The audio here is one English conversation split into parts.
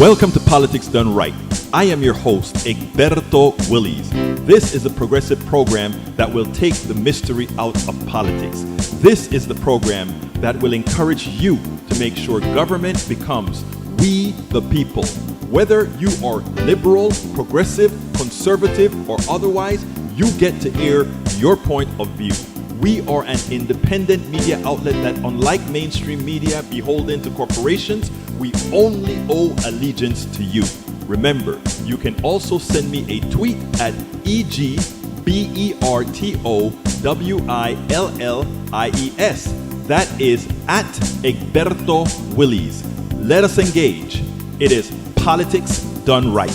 Welcome to Politics Done Right. I am your host, Egberto Willies. This is a progressive program that will take the mystery out of politics. This is the program that will encourage you to make sure government becomes we the people. Whether you are liberal, progressive, conservative, or otherwise, you get to air your point of view. We are an independent media outlet that, unlike mainstream media beholden to corporations, we only owe allegiance to you. Remember, you can also send me a tweet at EGBERTOWILLIES. That is at Egberto Willies. Let us engage. It is Politics Done Right.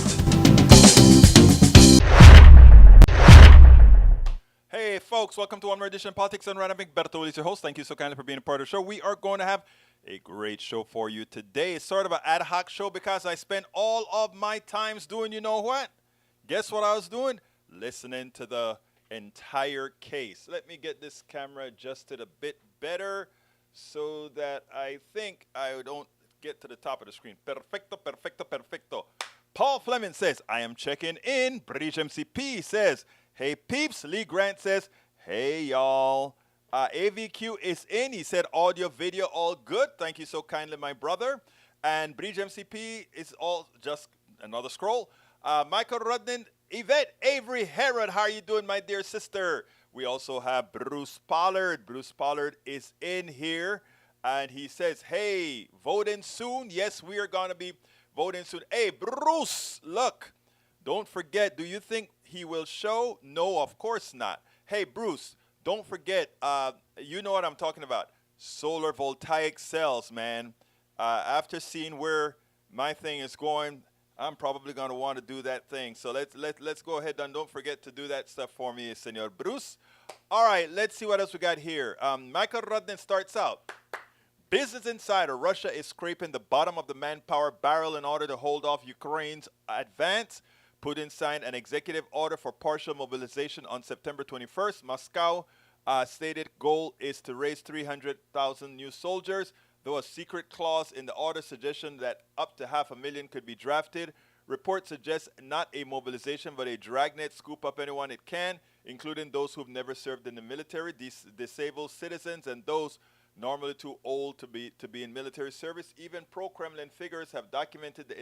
Hey folks, welcome to one more edition of Politics Done Right. I'm Egberto Willies, your host. Thank you so kindly for being a part of the show. We are going to have a great show for you today. It's sort of an ad hoc show because I spent all of my times doing, you know what? Guess what I was doing? Listening to the entire case. Let me get this camera adjusted a bit better so that I think I don't get to the top of the screen. Perfecto, perfecto, perfecto. Paul Fleming says, I am checking in. British MCP says, hey peeps. Lee Grant says, hey y'all. AVQ is in. He said audio, video, all good. Thank you so kindly, my brother. And Bridge MCP is all just another scroll. Michael Rudnin, Yvette Avery Herod, how are you doing, my dear sister? We also have Bruce Pollard. Bruce Pollard is in here. And he says, hey, voting soon? Yes, we are going to be voting soon. Hey, Bruce, look, don't forget, do you think he will show? No, of course not. Hey, Bruce, don't forget, you know what I'm talking about. Solar voltaic cells, man. After seeing where my thing is going, I'm probably going to want to do that thing. So let's go ahead and don't forget to do that stuff for me, Senor Bruce. All right, let's see what else we got here. Michael Rudnin starts out. Business Insider, Russia is scraping the bottom of the manpower barrel in order to hold off Ukraine's advance. Putin signed an executive order for partial mobilization on September 21st. Moscow stated goal is to raise 300,000 new soldiers, though a secret clause in the order suggestion that up to 500,000 could be drafted. Reports suggest not a mobilization, but a dragnet scoop up anyone it can, including those who've never served in the military, disabled citizens, and those normally too old to be in military service. Even pro-Kremlin figures have documented the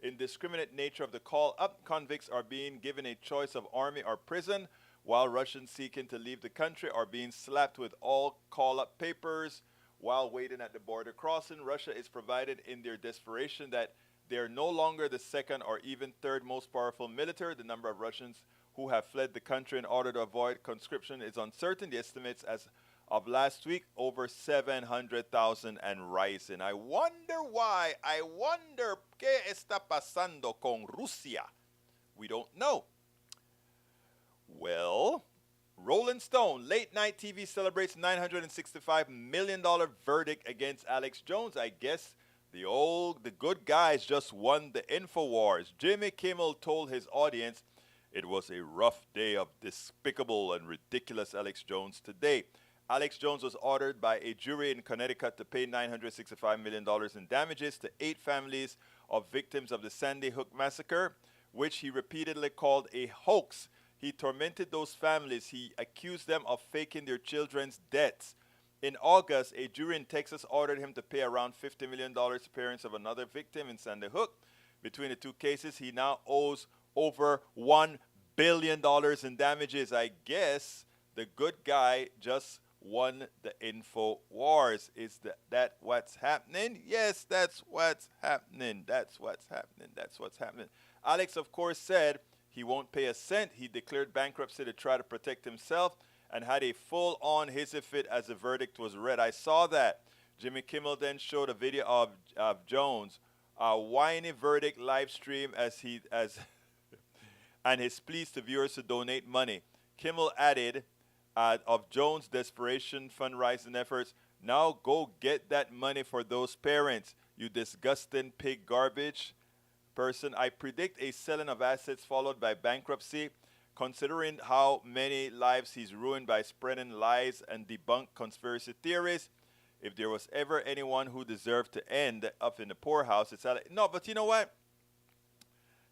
indiscriminate nature of the call-up. Convicts are being given a choice of army or prison, while Russians seeking to leave the country are being slapped with all call-up papers while waiting at the border crossing. Russia is provided in their desperation that they are no longer the second or even third most powerful military. The number of Russians who have fled the country in order to avoid conscription is uncertain. The estimates as of last week, over 700,000 and rising. I wonder why. I wonder qué está pasando con Rusia. We don't know. Well, Rolling Stone, late night TV celebrates $965 million verdict against Alex Jones. I guess the good guys just won the InfoWars. Jimmy Kimmel told his audience it was a rough day of despicable and ridiculous Alex Jones today. Alex Jones was ordered by a jury in Connecticut to pay $965 million in damages to 8 families of victims of the Sandy Hook massacre, which he repeatedly called a hoax. He tormented those families. He accused them of faking their children's deaths. In August, a jury in Texas ordered him to pay around $50 million to parents of another victim in Sandy Hook. Between the two cases, he now owes over $1 billion in damages. I guess the good guy just won the InfoWars. Is that what's happening? Yes, that's what's happening. That's what's happening. That's what's happening. Alex, of course, said he won't pay a cent. He declared bankruptcy to try to protect himself and had a full-on hissy fit as the verdict was read. I saw that. Jimmy Kimmel then showed a video of Jones, a whiny verdict live stream and his pleas to viewers to donate money. Kimmel added, of Jones' desperation fundraising efforts, now go get that money for those parents, you disgusting pig garbage person. I predict a selling of assets followed by bankruptcy, considering how many lives he's ruined by spreading lies and debunk conspiracy theories. If there was ever anyone who deserved to end up in the poorhouse, it's Alex. No, but you know what?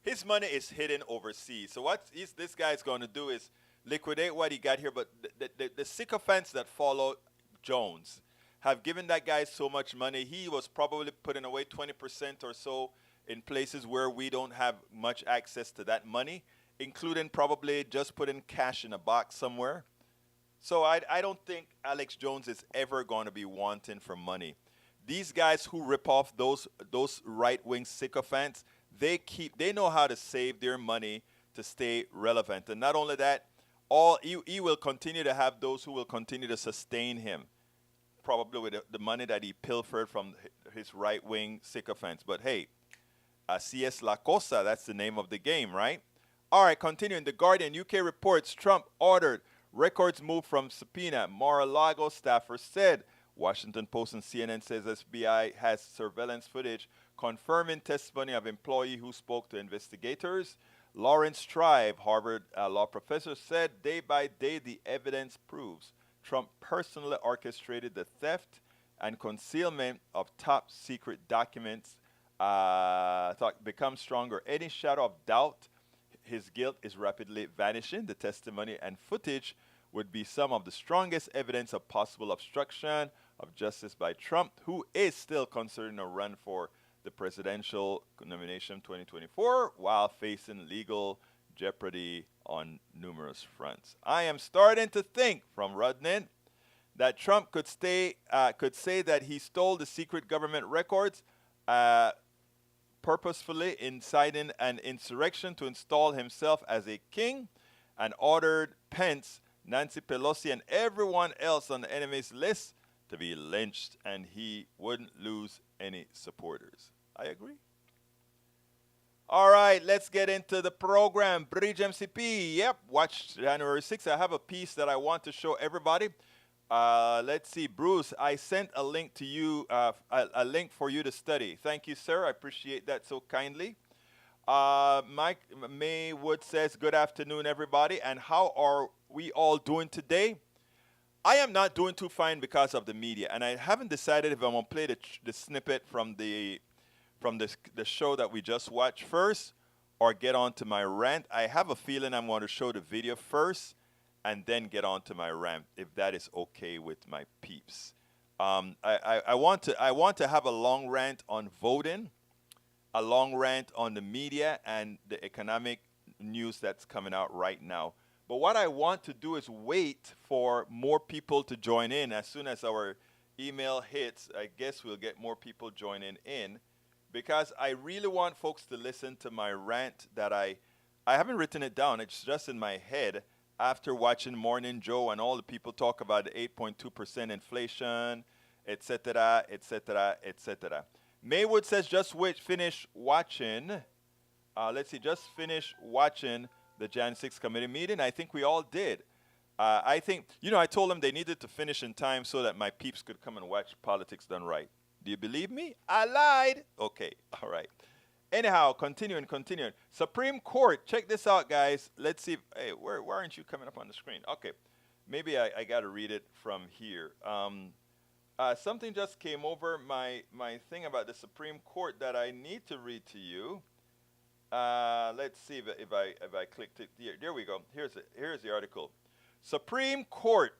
His money is hidden overseas. So what this guy's going to do is liquidate what he got here. But the sycophants that followed Jones have given that guy so much money. He was probably putting away 20% or so in places where we don't have much access to that money, including probably just putting cash in a box somewhere. So I don't think Alex Jones is ever going to be wanting for money. These guys who rip off those right-wing sycophants, they know how to save their money to stay relevant. And not only that, he will continue to have those who will continue to sustain him, probably with the money that he pilfered from his right-wing sycophants. But hey, así es la cosa. That's the name of the game, right? All right, continuing. The Guardian, UK reports Trump ordered records moved from subpoena. Mar-a-Lago staffer said. Washington Post and CNN says FBI has surveillance footage confirming testimony of employee who spoke to investigators. Lawrence Tribe, Harvard law professor, said day by day the evidence proves Trump personally orchestrated the theft and concealment of top secret documents. Become stronger. Any shadow of doubt his guilt is rapidly vanishing. The testimony and footage would be some of the strongest evidence of possible obstruction of justice by Trump, who is still considering a run for the presidential nomination 2024 while facing legal jeopardy on numerous fronts. I am starting to think, from Rudnin, that Trump could say that he stole the secret government records purposefully, inciting an insurrection to install himself as a king, and ordered Pence, Nancy Pelosi, and everyone else on the enemy's list to be lynched, and he wouldn't lose any supporters. I agree. All right, let's get into the program. Bridge MCP, yep, watch January 6th. I have a piece that I want to show everybody. Let's see, Bruce, I sent a link to you, a link for you to study. Thank you, sir. I appreciate that so kindly. Mike Maywood says, good afternoon, everybody. And how are we all doing today? I am not doing too fine because of the media. And I haven't decided if I'm going to play the snippet from the show that we just watched first or get on to my rant. I have a feeling I'm going to show the video first and then get on to my rant, if that is okay with my peeps. I want to have a long rant on voting, a long rant on the media and the economic news that's coming out right now. But what I want to do is wait for more people to join in. As soon as our email hits, I guess we'll get more people joining in, because I really want folks to listen to my rant that I haven't written it down. It's just in my head after watching Morning Joe and all the people talk about the 8.2% inflation, etc., etc., etc. Maywood says, just finish watching. Just finish watching the Jan 6 committee meeting. I think we all did. I think, I told them they needed to finish in time so that my peeps could come and watch Politics Done Right. Do you believe me? I lied. Okay, all right. Anyhow, continuing. Supreme Court, check this out, guys. Let's see. Hey, why aren't you coming up on the screen? Okay, maybe I got to read it from here. Something just came over my thing about the Supreme Court that I need to read to you. Let's see if I clicked it. There we go. Here's the article. Supreme Court.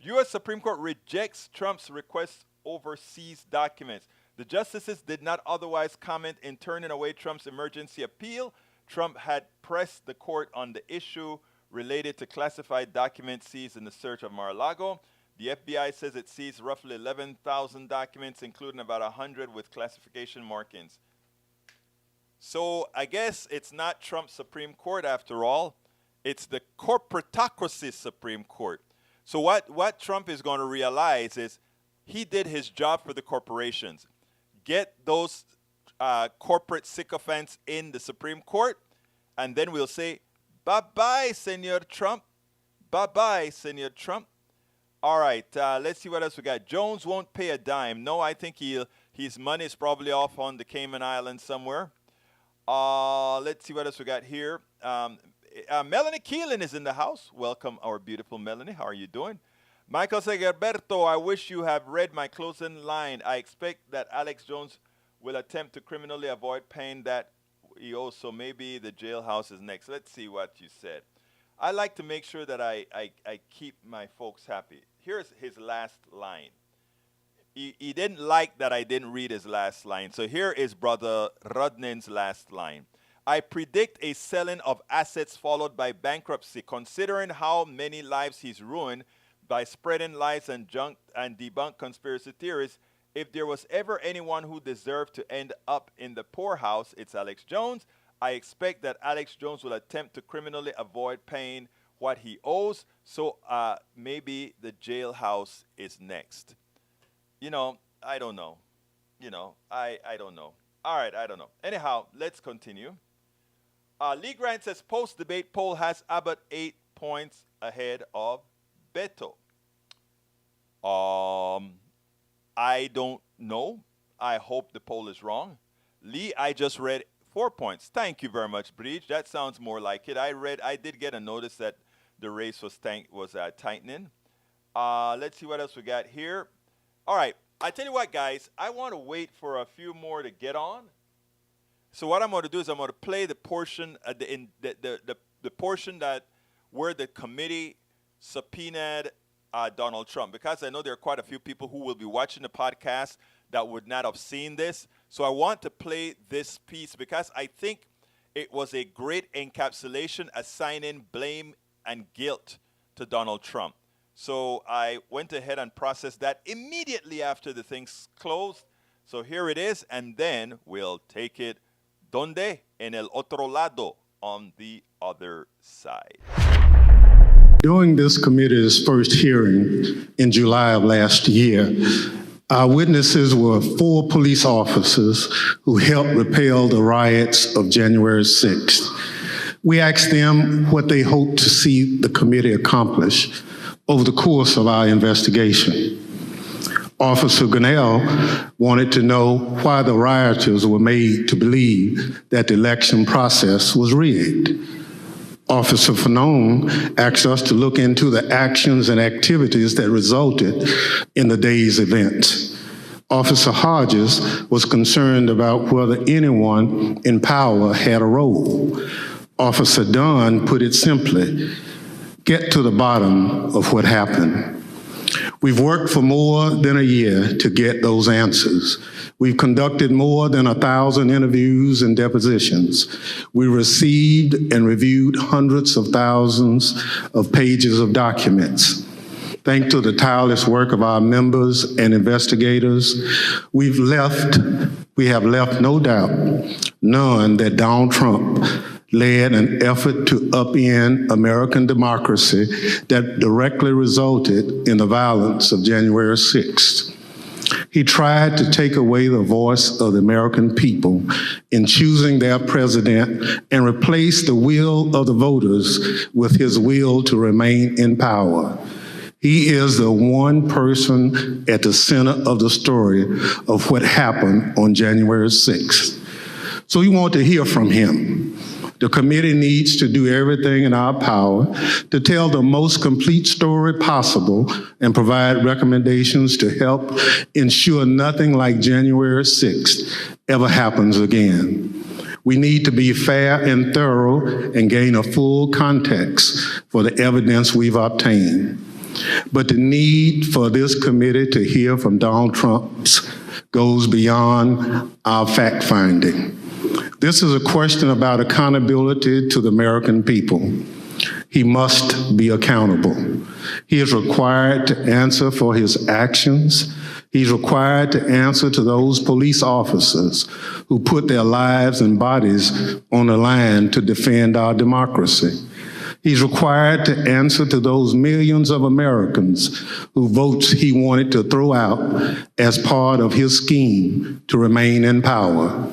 U.S. Supreme Court rejects Trump's request over seized documents. The justices did not otherwise comment in turning away Trump's emergency appeal. Trump had pressed the court on the issue related to classified documents seized in the search of Mar-a-Lago. The FBI says it seized roughly 11,000 documents, including about 100 with classification markings. So I guess it's not Trump's Supreme Court after all. It's the corporatocracy Supreme Court. So what Trump is going to realize is he did his job for the corporations. Get those corporate sycophants in the Supreme Court, and then we'll say, bye-bye, Senor Trump. Bye-bye, Senor Trump. All right, let's see what else we got. Jones won't pay a dime. No, I think his money is probably off on the Cayman Islands somewhere. Let's see what else we got here. Melanie Keelan is in the house. Welcome, our beautiful Melanie. How are you doing? Michael Segerberto, I wish you have read my closing line. I expect that Alex Jones will attempt to criminally avoid paying that he owes, so maybe the jailhouse is next. Let's see what you said. I like to make sure that I keep my folks happy. Here's his last line. He didn't like that I didn't read his last line. So here is Brother Rudnin's last line. I predict a selling of assets followed by bankruptcy, considering how many lives he's ruined by spreading lies and junk and debunk conspiracy theories. If there was ever anyone who deserved to end up in the poorhouse, it's Alex Jones. I expect that Alex Jones will attempt to criminally avoid paying what he owes, so maybe the jailhouse is next. I don't know. I don't know. All right, I don't know. Anyhow, let's continue. Lee Grant says post-debate poll has Abbott 8 points ahead of Beto. I don't know. I hope the poll is wrong. Lee, I just read 4 points. Thank you very much, Breach. That sounds more like it. I did get a notice that the race was tightening. Let's see what else we got here. All right. I tell you what, guys. I want to wait for a few more to get on. So what I'm going to do is I'm going to play the portion, the portion that where the committee subpoenaed Donald Trump, because I know there are quite a few people who will be watching the podcast that would not have seen this. So I want to play this piece because I think it was a great encapsulation assigning blame and guilt to Donald Trump. So I went ahead and processed that immediately after the things closed. So here it is, and then we'll take it donde? En el otro lado, on the other side. During this committee's first hearing in July of last year, our witnesses were 4 police officers who helped repel the riots of January 6th. We asked them what they hoped to see the committee accomplish over the course of our investigation. Officer Gunnell wanted to know why the rioters were made to believe that the election process was rigged. Officer Fanone asked us to look into the actions and activities that resulted in the day's events. Officer Hodges was concerned about whether anyone in power had a role. Officer Dunn put it simply, get to the bottom of what happened. We've worked for more than a year to get those answers. We've conducted more than 1,000 interviews and depositions. We received and reviewed hundreds of thousands of pages of documents. Thanks to the tireless work of our members and investigators, we have left no doubt, none, that Donald Trump led an effort to upend American democracy that directly resulted in the violence of January 6th. He tried to take away the voice of the American people in choosing their president and replace the will of the voters with his will to remain in power. He is the one person at the center of the story of what happened on January 6th. So we want to hear from him. The committee needs to do everything in our power to tell the most complete story possible and provide recommendations to help ensure nothing like January 6th ever happens again. We need to be fair and thorough and gain a full context for the evidence we've obtained. But the need for this committee to hear from Donald Trump goes beyond our fact-finding. This is a question about accountability to the American people. He must be accountable. He is required to answer for his actions. He's required to answer to those police officers who put their lives and bodies on the line to defend our democracy. He's required to answer to those millions of Americans whose votes he wanted to throw out as part of his scheme to remain in power.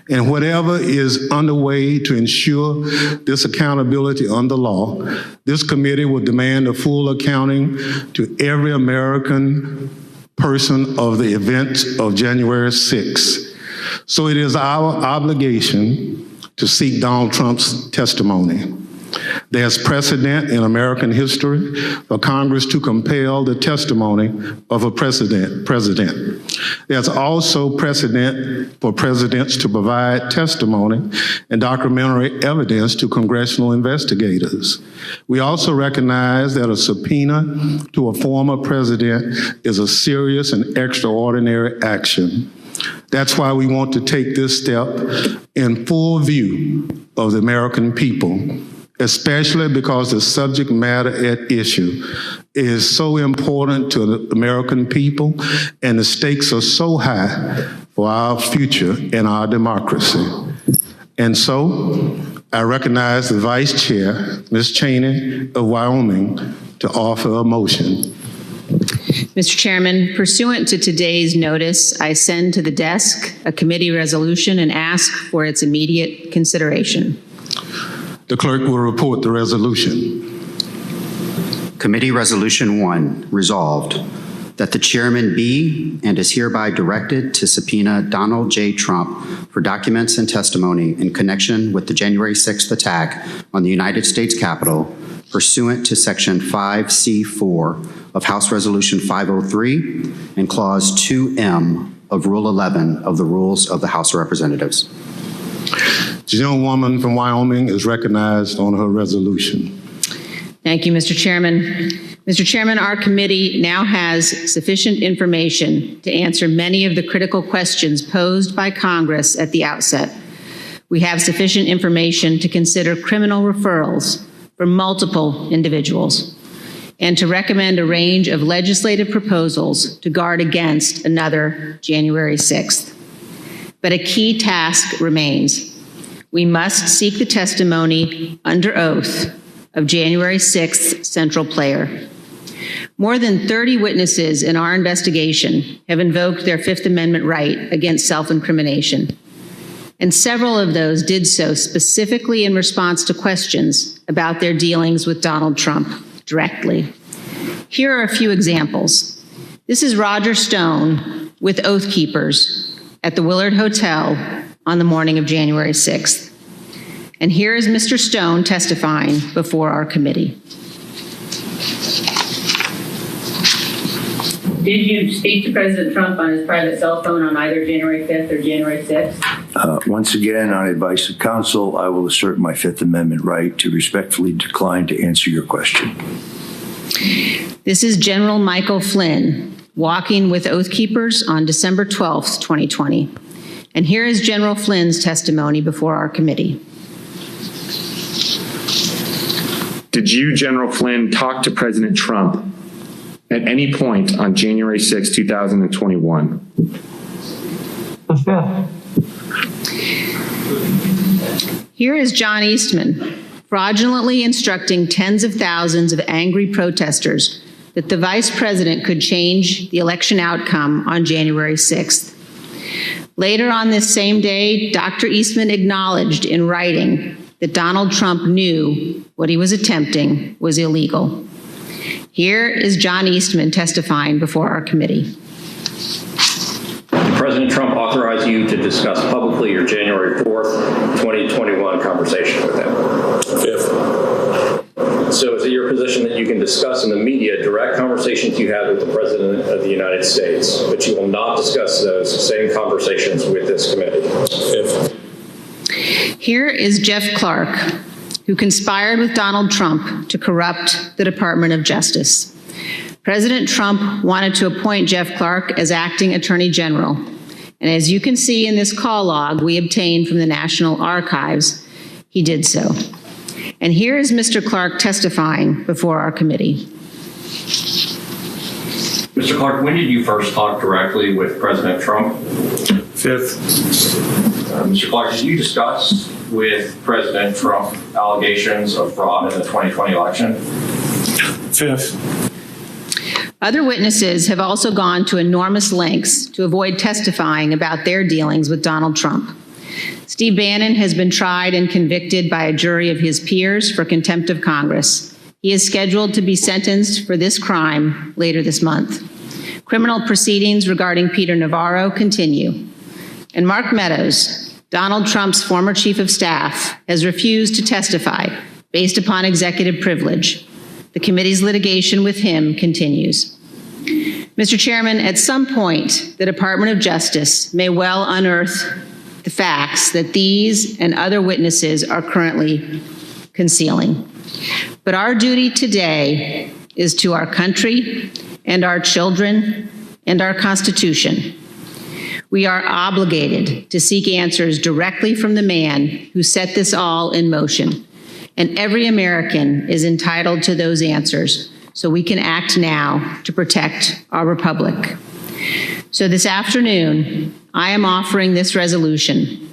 And whatever is underway to ensure this accountability under law, this committee will demand a full accounting to every American person of the events of January 6th. So it is our obligation to seek Donald Trump's testimony. There's precedent in American history for Congress to compel the testimony of a president. There's also precedent for presidents to provide testimony and documentary evidence to congressional investigators. We also recognize that a subpoena to a former president is a serious and extraordinary action. That's why we want to take this step in full view of the American people, especially because the subject matter at issue is so important to the American people and the stakes are so high for our future and our democracy. And so I recognize the Vice Chair, Ms. Cheney of Wyoming, to offer a motion. Mr. Chairman, pursuant to today's notice, I send to the desk a committee resolution and ask for its immediate consideration. The clerk will report the resolution. Committee Resolution 1, resolved that the chairman be and is hereby directed to subpoena Donald J. Trump for documents and testimony in connection with the January 6th attack on the United States Capitol pursuant to Section 5C4 of House Resolution 503 and Clause 2M of Rule 11 of the Rules of the House of Representatives. The gentlewoman from Wyoming is recognized on her resolution. Thank you, Mr. Chairman. Mr. Chairman, our committee now has sufficient information to answer many of the critical questions posed by Congress at the outset. We have sufficient information to consider criminal referrals for multiple individuals and to recommend a range of legislative proposals to guard against another January 6th. But a key task remains. We must seek the testimony under oath of January 6th central player. More than 30 witnesses in our investigation have invoked their Fifth Amendment right against self-incrimination, and several of those did so specifically in response to questions about their dealings with Donald Trump directly. Here are a few examples. This is Roger Stone with Oath Keepers at the Willard Hotel on the morning of January 6th. And here is Mr. Stone testifying before our committee. Did you speak to President Trump on his private cell phone on either January 5th or January 6th? Once again, on advice of counsel, I will assert my Fifth Amendment right to respectfully decline to answer your question. This is General Michael Flynn walking with Oath Keepers on December 12th, 2020. And here is General Flynn's testimony before our committee. Did you, General Flynn, talk to President Trump at any point on January 6, 2021? Here is John Eastman, fraudulently instructing tens of thousands of angry protesters that the vice president could change the election outcome on January 6th. Later on this same day, Dr. Eastman acknowledged in writing that Donald Trump knew what he was attempting was illegal. Here is John Eastman testifying before our committee. President Trump authorized you to discuss publicly your January 4th, 2021 conversation with him. Fifth. So is it your position that you can discuss in the media direct conversations you had with the President of the United States, but you will not discuss those same conversations with this committee? Fifth. Here is Jeff Clark, who conspired with Donald Trump to corrupt the Department of Justice. President Trump wanted to appoint Jeff Clark as acting Attorney General. And as you can see in this call log we obtained from the National Archives, he did so. And here is Mr. Clark testifying before our committee. Mr. Clark, when did you first talk directly with President Trump? Fifth. Mr. Clark, did you discuss with President Trump allegations of fraud in the 2020 election? Fifth. Other witnesses have also gone to enormous lengths to avoid testifying about their dealings with Donald Trump. Steve Bannon has been tried and convicted by a jury of his peers for contempt of Congress. He is scheduled to be sentenced for this crime later this month. Criminal proceedings regarding Peter Navarro continue. And Mark Meadows, Donald Trump's former chief of staff, has refused to testify based upon executive privilege. The committee's litigation with him continues. Mr. Chairman, at some point, the Department of Justice may well unearth the facts that these and other witnesses are currently concealing. But our duty today is to our country and our children and our Constitution. We are obligated to seek answers directly from the man who set this all in motion. And every American is entitled to those answers, so we can act now to protect our republic. So this afternoon, I am offering this resolution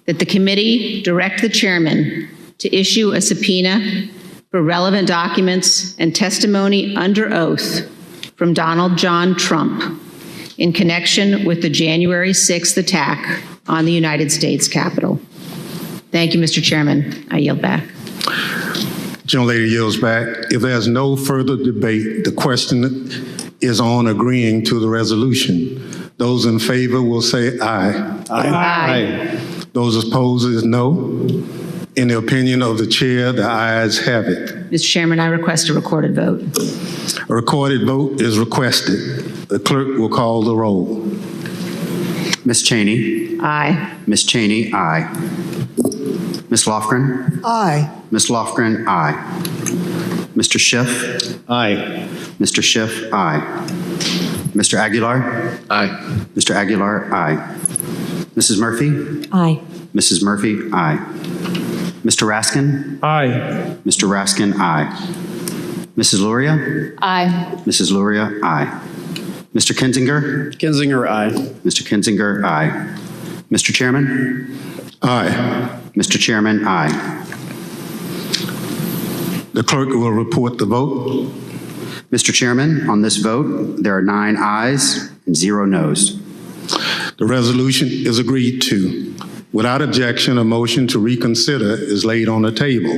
that the committee direct the chairman to issue a subpoena for relevant documents and testimony under oath from Donald John Trump in connection with the January 6th attack on the United States Capitol. Thank you, Mr. Chairman. I yield back. Gentlelady yields back. If there's no further debate, the question is on agreeing to the resolution. Those in favor will say aye. Aye. Those opposed is no. In the opinion of the chair, the ayes have it. Mr. Chairman, I request a recorded vote. A recorded vote is requested. The clerk will call the roll. Ms. Cheney. Aye. Ms. Cheney, aye. Ms. Lofgren. Aye. Ms. Lofgren, aye. Mr. Schiff. Aye. Mr. Schiff, aye. Mr. Aguilar. Aye. Mr. Aguilar, aye. Mrs. Murphy. Aye. Mrs. Murphy, aye. Mr. Raskin. Aye. Mr. Raskin, aye. Mrs. Luria. Aye. Mrs. Luria, aye. Mr. Kinzinger. Kinzinger, aye. Mr. Kinzinger, aye. Mr. Chairman. Aye. Mr. Chairman, aye. The clerk will report the vote. Mr. Chairman, on this vote, there are 9 ayes and 0 noes. The resolution is agreed to. Without objection, a motion to reconsider is laid on the table.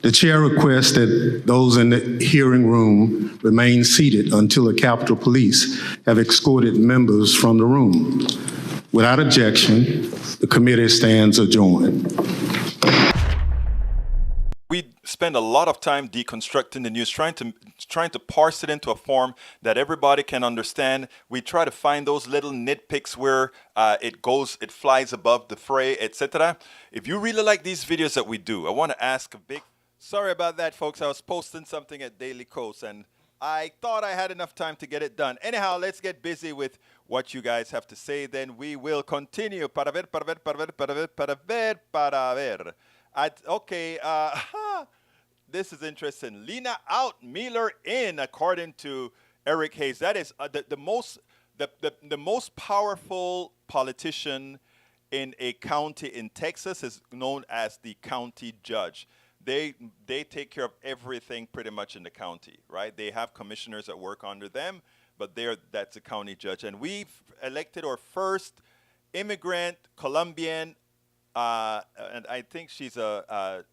The chair requests that those in the hearing room remain seated until the Capitol Police have escorted members from the room. Without objection, the committee stands adjourned. We spend a lot of time deconstructing the news, trying to parse it into a form that everybody can understand. We try to find those little nitpicks where it flies above the fray, etc. If you really like these videos that we do, I want to ask a big sorry about that, folks. I was posting something at Daily Kos and I thought I had enough time to get it done. Anyhow, let's get busy with what you guys have to say. Then we will continue. Para ver. Okay, this is interesting. Lena out, Miller in, according to Eric Hayes. That is the most powerful politician in a county in Texas is known as the county judge. They take care of everything pretty much in the county, right? They have commissioners that work under them, but that's a county judge. And we've elected our first immigrant Colombian, and I think she's a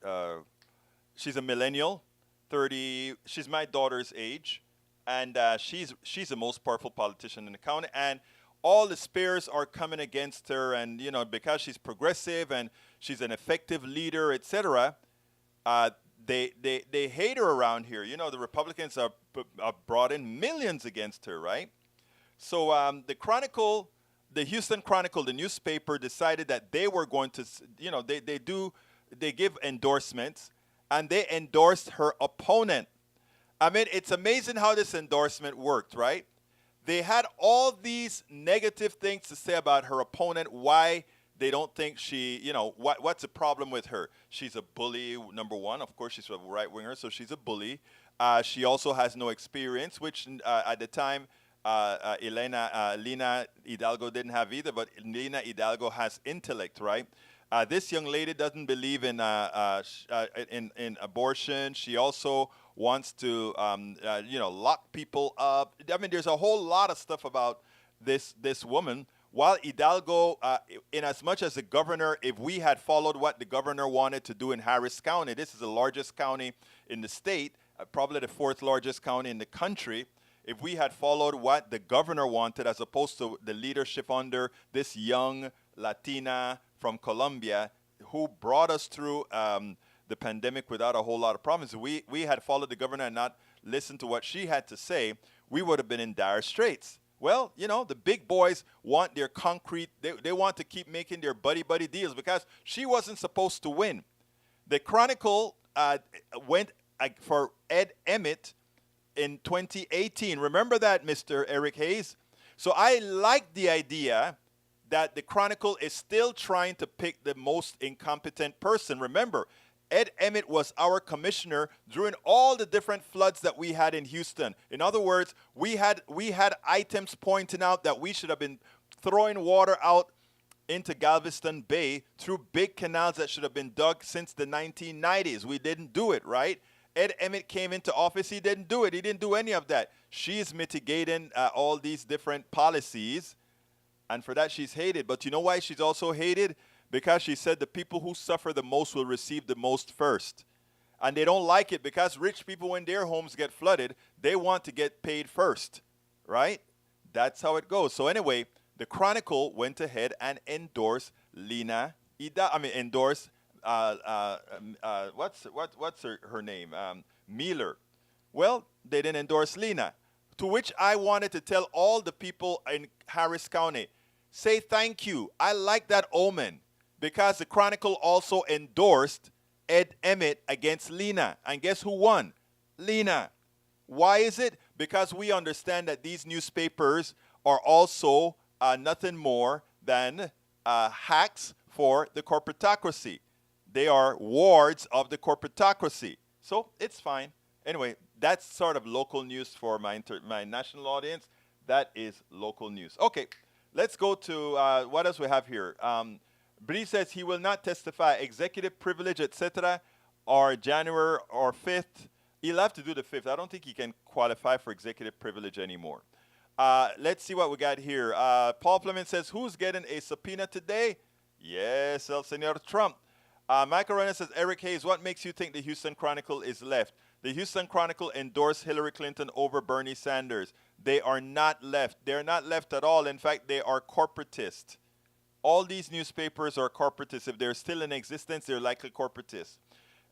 millennial, 30. She's my daughter's age, and she's the most powerful politician in the county. And all the spears are coming against her, and because she's progressive and she's an effective leader, etc. They hate her around here. The Republicans are brought in millions against her, right? So the Houston Chronicle, the newspaper, decided that they were going to, they give endorsements, and they endorsed her opponent. I mean, it's amazing how this endorsement worked, right? They had all these negative things to say about her opponent, why they don't think she, what's the problem with her? She's a bully, number one. Of course, she's a right-winger, so she's a bully. She also has no experience, which at the time, Lena Hidalgo didn't have either, but Lena Hidalgo has intellect, right? This young lady doesn't believe in abortion. She also wants to, lock people up. I mean, there's a whole lot of stuff about this woman. While Hidalgo, in as much as the governor, if we had followed what the governor wanted to do in Harris County, this is the largest county in the state, probably the 4th largest county in the country. If we had followed what the governor wanted as opposed to the leadership under this young Latina from Colombia who brought us through the pandemic without a whole lot of problems. We had followed the governor and not listened to what she had to say, we would have been in dire straits. Well, you know, the big boys want their concrete, they want to keep making their buddy-buddy deals because she wasn't supposed to win. The Chronicle went for Ed Emmett in 2018. Remember that, Mr. Eric Hayes? So I like the idea that the Chronicle is still trying to pick the most incompetent person. Remember, Ed Emmett was our commissioner during all the different floods that we had in Houston. In other words, we had items pointing out that we should have been throwing water out into Galveston Bay through big canals that should have been dug since the 1990s. We didn't do it, right? Ed Emmett came into office. He didn't do it. He didn't do any of that. She's mitigating all these different policies, and for that she's hated. But you know why she's also hated? Because she said the people who suffer the most will receive the most first. And they don't like it because rich people, when their homes get flooded, they want to get paid first, right? That's how it goes. So anyway, the Chronicle went ahead and endorsed what's her name? Mealer. Well, they didn't endorse Lena. To which I wanted to tell all the people in Harris County, say thank you. I like that omen because the Chronicle also endorsed Ed Emmett against Lena. And guess who won? Lena. Why is it? Because we understand that these newspapers are also nothing more than hacks for the corporatocracy. They are wards of the corporatocracy. So it's fine. Anyway, that's sort of local news for my national audience. That is local news. Okay, let's go to what else we have here. Bree says he will not testify executive privilege, etc., or January or 5th. He'll have to do the 5th. I don't think he can qualify for executive privilege anymore. Let's see what we got here. Paul Fleming says, who's getting a subpoena today? Yes, El Senor Trump. Michael Renner says, Eric Hayes, what makes you think the Houston Chronicle is left? The Houston Chronicle endorsed Hillary Clinton over Bernie Sanders. They are not left. They're not left at all. In fact, they are corporatist. All these newspapers are corporatist. If they're still in existence, they're likely corporatist.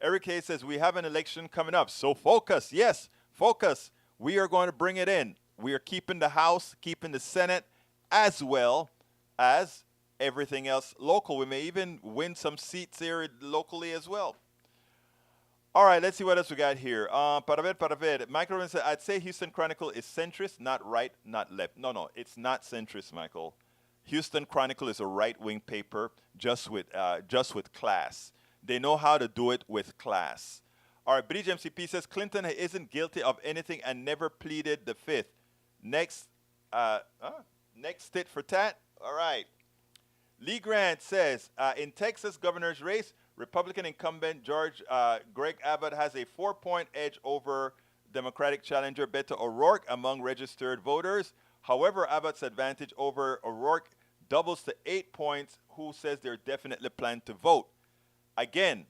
Eric Hayes says, we have an election coming up. So focus. Yes, focus. We are going to bring it in. We are keeping the House, keeping the Senate, as well as everything else local. We may even win some seats here locally as well. All right, let's see what else we got here. Michael Rubin said, I'd say Houston Chronicle is centrist, not right, not left. No, it's not centrist, Michael. Houston Chronicle is a right-wing paper just with class. They know how to do it with class. All right, Bridge MCP says, Clinton isn't guilty of anything and never pleaded the 5th. Next tit for tat. All right. Lee Grant says, in Texas governor's race, Republican incumbent Greg Abbott has a 4-point edge over Democratic challenger Beto O'Rourke among registered voters. However, Abbott's advantage over O'Rourke doubles to 8 points, who says they're definitely planned to vote. Again,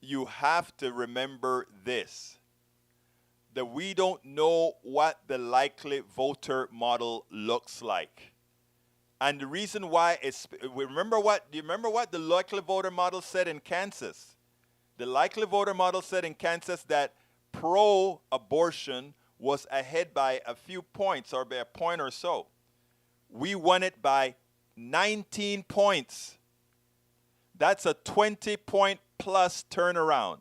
you have to remember this, that we don't know what the likely voter model looks like. And the reason why is, do you remember what the likely voter model said in Kansas? The likely voter model said in Kansas that pro-abortion was ahead by a few points or by a point or so. We won it by 19 points. That's a 20-point plus turnaround.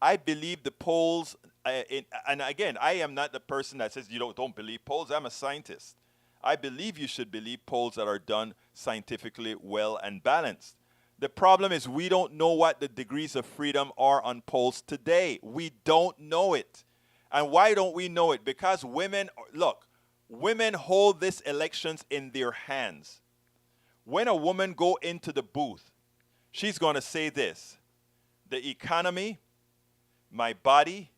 I believe the polls, and again, I am not the person that says you don't believe polls. I'm a scientist. I believe you should believe polls that are done scientifically well and balanced. The problem is we don't know what the degrees of freedom are on polls today. We don't know it. And why don't we know it? Because women hold these elections in their hands. When a woman go into the booth, she's going to say this: the economy, my body,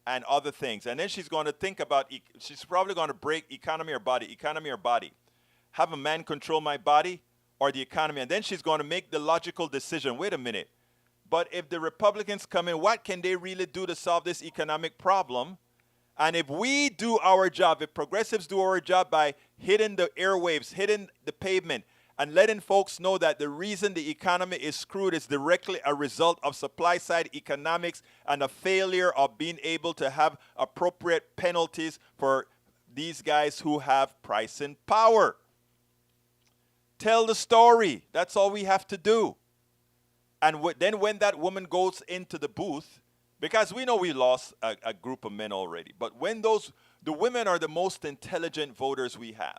and other things. And then she's going to think about, she's probably going to break economy or body. Have a man control my body or the economy. And then she's going to make the logical decision. Wait a minute. But if the Republicans come in, what can they really do to solve this economic problem? And if we do our job, if progressives do our job by hitting the airwaves, hitting the pavement, and letting folks know that the reason the economy is screwed is directly a result of supply side economics and a failure of being able to have appropriate penalties for these guys who have pricing power. Tell the story. That's all we have to do. And then when that woman goes into the booth, because we know we lost a group of men already, but when the women are the most intelligent voters we have,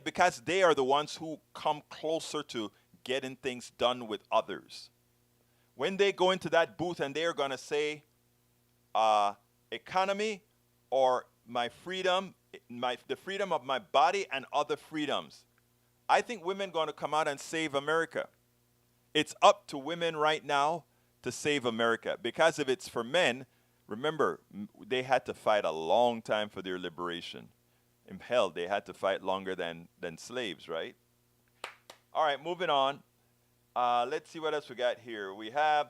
because they are the ones who come closer to getting things done with others. When they go into that booth and they are going to say, economy or my freedom, the freedom of my body and other freedoms, I think women are going to come out and save America. It's up to women right now to save America. Because if it's for men, remember, they had to fight a long time for their liberation. In hell, they had to fight longer than slaves, right? All right, moving on. Let's see what else we got here. We have,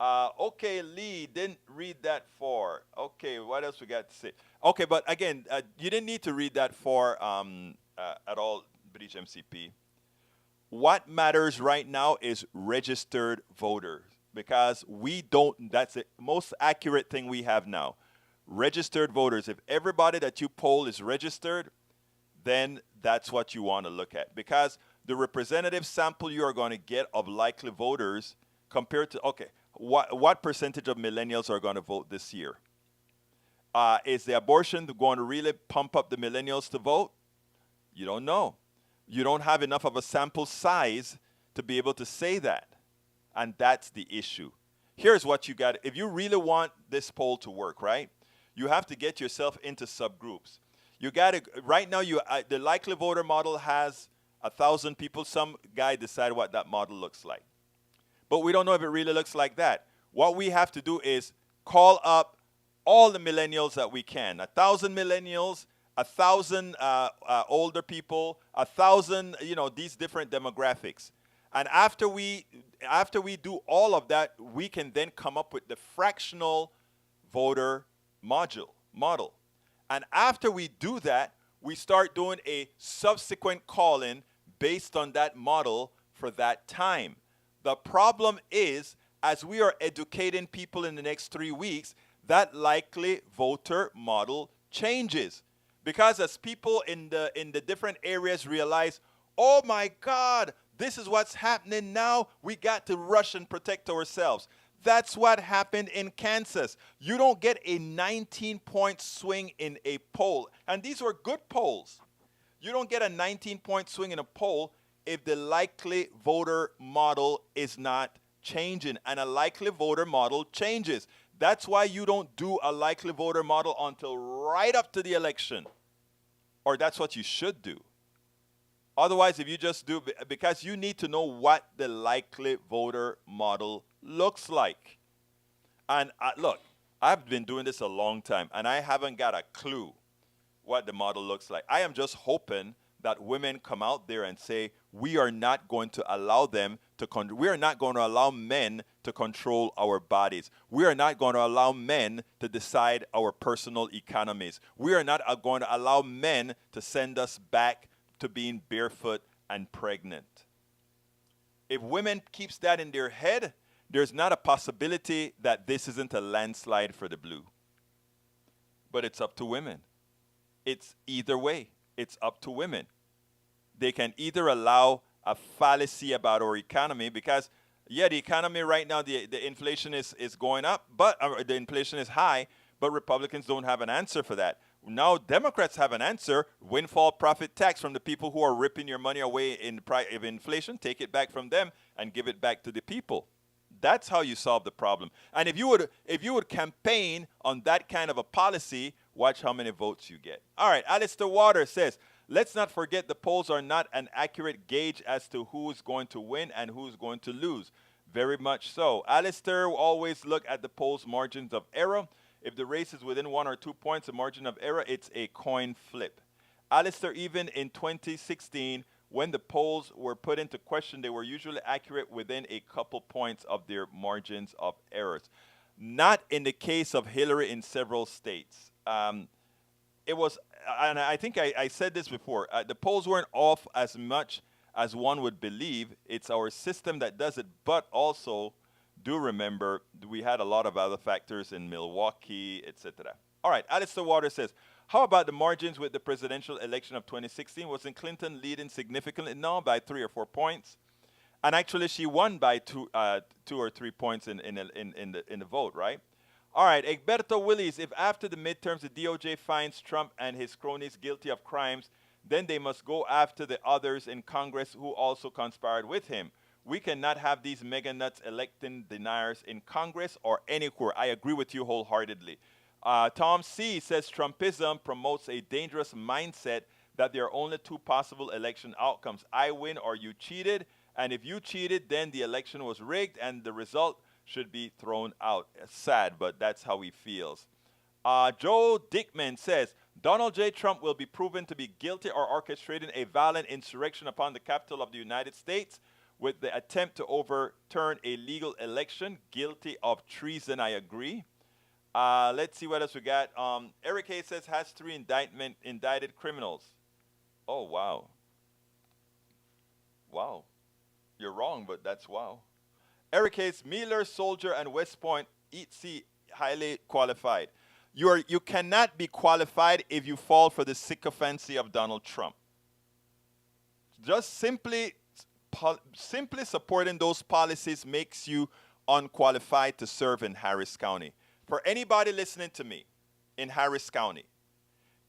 okay, Lee didn't read that far. Okay, what else we got to say? Okay, but again, you didn't need to read that far at all, British MCP. What matters right now is registered voters, because that's the most accurate thing we have now. Registered voters. If everybody that you poll is registered, then that's what you want to look at, because the representative sample you are going to get of likely voters compared to, okay, what percentage of millennials are going to vote this year? Is the abortion going to really pump up the millennials to vote? You don't know. You don't have enough of a sample size to be able to say that. And that's the issue. Here's what you got. If you really want this poll to work, right, you have to get yourself into subgroups. You got to, right now, the likely voter model has 1,000 people. Some guy decided what that model looks like. But we don't know if it really looks like that. What we have to do is call up all the millennials that we can. 1,000 millennials, 1,000 older people, 1,000, these different demographics. And after we do all of that, we can then come up with the fractional voter model. And after we do that, we start doing a subsequent call-in based on that model for that time. The problem is, as we are educating people in the next 3 weeks, that likely voter model changes. Because as people in the different areas realize, oh my God, this is what's happening now, we got to rush and protect ourselves. That's what happened in Kansas. You don't get a 19-point swing in a poll. And these were good polls. You don't get a 19-point swing in a poll if the likely voter model is not changing. And a likely voter model changes. That's why you don't do a likely voter model until right up to the election. Or that's what you should do. Otherwise, if you just do, because you need to know what the likely voter model looks like. And look, I've been doing this a long time, and I haven't got a clue what the model looks like. I am just hoping that women come out there and say, we are not going to allow them to, we are not going to allow men to control our bodies. We are not going to allow men to decide our personal economies. We are not going to allow men to send us back to being barefoot and pregnant. If women keeps that in their head, there's not a possibility that this isn't a landslide for the blue. But it's up to women. It's either way. It's up to women. They can either allow a fallacy about our economy, because, yeah, the economy right now, the inflation is going up, but the inflation is high, but Republicans don't have an answer for that. Now Democrats have an answer: windfall profit tax from the people who are ripping your money away in of inflation. Take it back from them and give it back to the people. That's how you solve the problem. And if you would campaign on that kind of a policy, watch how many votes you get. All right, Alistair Waters says, let's not forget the polls are not an accurate gauge as to who's going to win and who's going to lose. Very much so. Alistair will always look at the polls' margins of error. If the race is within 1 or 2 points of margin of error, it's a coin flip. Alistair, even in 2016, when the polls were put into question, they were usually accurate within a couple points of their margins of errors. Not in the case of Hillary in several states. It was, and I think I said this before, the polls weren't off as much as one would believe. It's our system that does it, but also do remember we had a lot of other factors in Milwaukee, etc. All right, Alistair Waters says, how about the margins with the presidential election of 2016? Wasn't Clinton leading significantly? No, by 3 or 4 points. And actually, she won by 2 or 3 points in the vote, right? All right, Egberto Willis, if after the midterms the DOJ finds Trump and his cronies guilty of crimes, then they must go after the others in Congress who also conspired with him. We cannot have these mega nuts electing deniers in Congress or anywhere. I agree with you wholeheartedly. Tom C. says Trumpism promotes a dangerous mindset that there are only 2 possible election outcomes. I win or you cheated. And if you cheated, then the election was rigged and the result should be thrown out. Sad, but that's how he feels. Joe Dickman says, Donald J. Trump will be proven to be guilty or orchestrating a violent insurrection upon the Capitol of the United States with the attempt to overturn a legal election. Guilty of treason, I agree. Let's see what else we got. Eric Hayes says, has 3 indicted criminals. Oh, wow. Wow. You're wrong, but that's wow. Eric Hayes, Miller, Soldier, and West Point, EC, highly qualified. You cannot be qualified if you fall for the sycophancy of Donald Trump. Just simply supporting those policies makes you unqualified to serve in Harris County. For anybody listening to me in Harris County,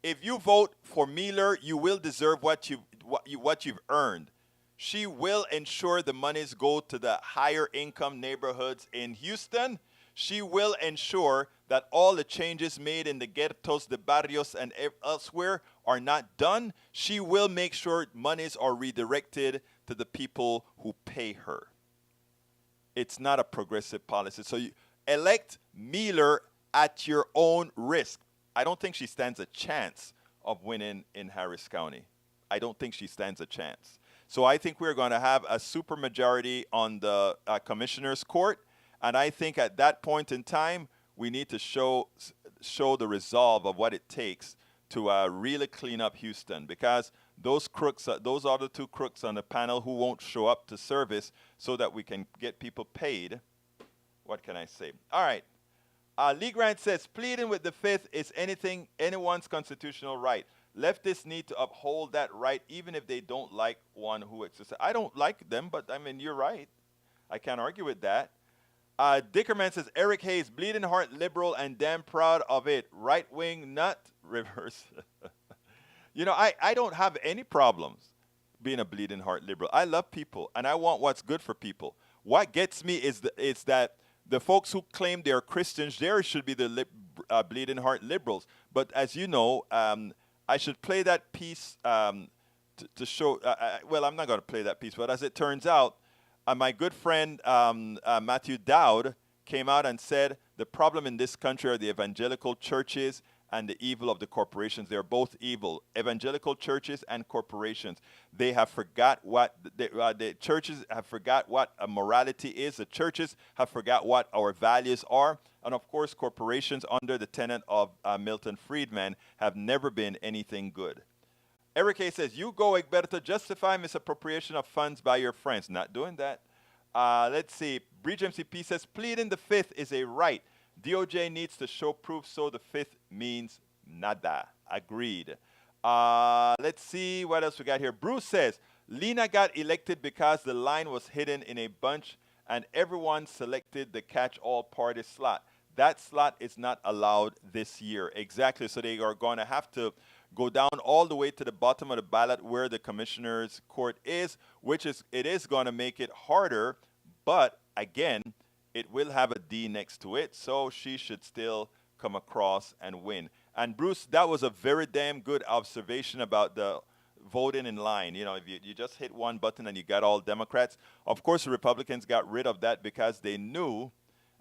if you vote for Miller, you will deserve what you've earned. She will ensure the monies go to the higher income neighborhoods in Houston. She will ensure that all the changes made in the ghettos, the barrios, and elsewhere are not done. She will make sure monies are redirected to the people who pay her. It's not a progressive policy. So you elect Miller at your own risk. I don't think she stands a chance of winning in Harris County. I don't think she stands a chance. So I think we're going to have a supermajority on the commissioner's court, and I think at that point in time we need to show the resolve of what it takes to really clean up Houston, because those crooks, those are the 2 crooks on the panel who won't show up to service so that we can get people paid. What can I say? All right. Lee Grant says, pleading with the 5th is anyone's constitutional right. Leftists need to uphold that right, even if they don't like one who exercises. I don't like them, but I mean, you're right. I can't argue with that. Dickerman says, Eric Hayes, bleeding heart liberal and damn proud of it. Right wing nut, reverse. You know, I don't have any problems being a bleeding heart liberal. I love people, and I want what's good for people. What gets me is that the folks who claim they're Christians, there should be the bleeding heart liberals. But as you know, I should play that piece to show, well, I'm not going to play that piece, but as it turns out, my good friend Matthew Dowd came out and said the problem in this country are the evangelical churches and the evil of the corporations. They're both evil. Evangelical churches and corporations. They have forgot what, the churches have forgot what a morality is. The churches have forgot what our values are. And of course, corporations under the tenet of Milton Friedman have never been anything good. Eric A. says, you go, Egberto, justify misappropriation of funds by your friends. Not doing that. Let's see. Breach MCP says, pleading the 5th is a right. DOJ needs to show proof, so the 5th means nada. Agreed. Let's see what else we got here. Bruce says, Lena got elected because the line was hidden in a bunch and everyone selected the catch-all party slot. That slot is not allowed this year. Exactly. So they are going to have to go down all the way to the bottom of the ballot where the commissioner's court is, it is going to make it harder, but again, it will have a D next to it, so she should still come across and win. And Bruce, that was a very damn good observation about the voting in line. You know, if you just hit one button and you got all Democrats. Of course, the Republicans got rid of that because they knew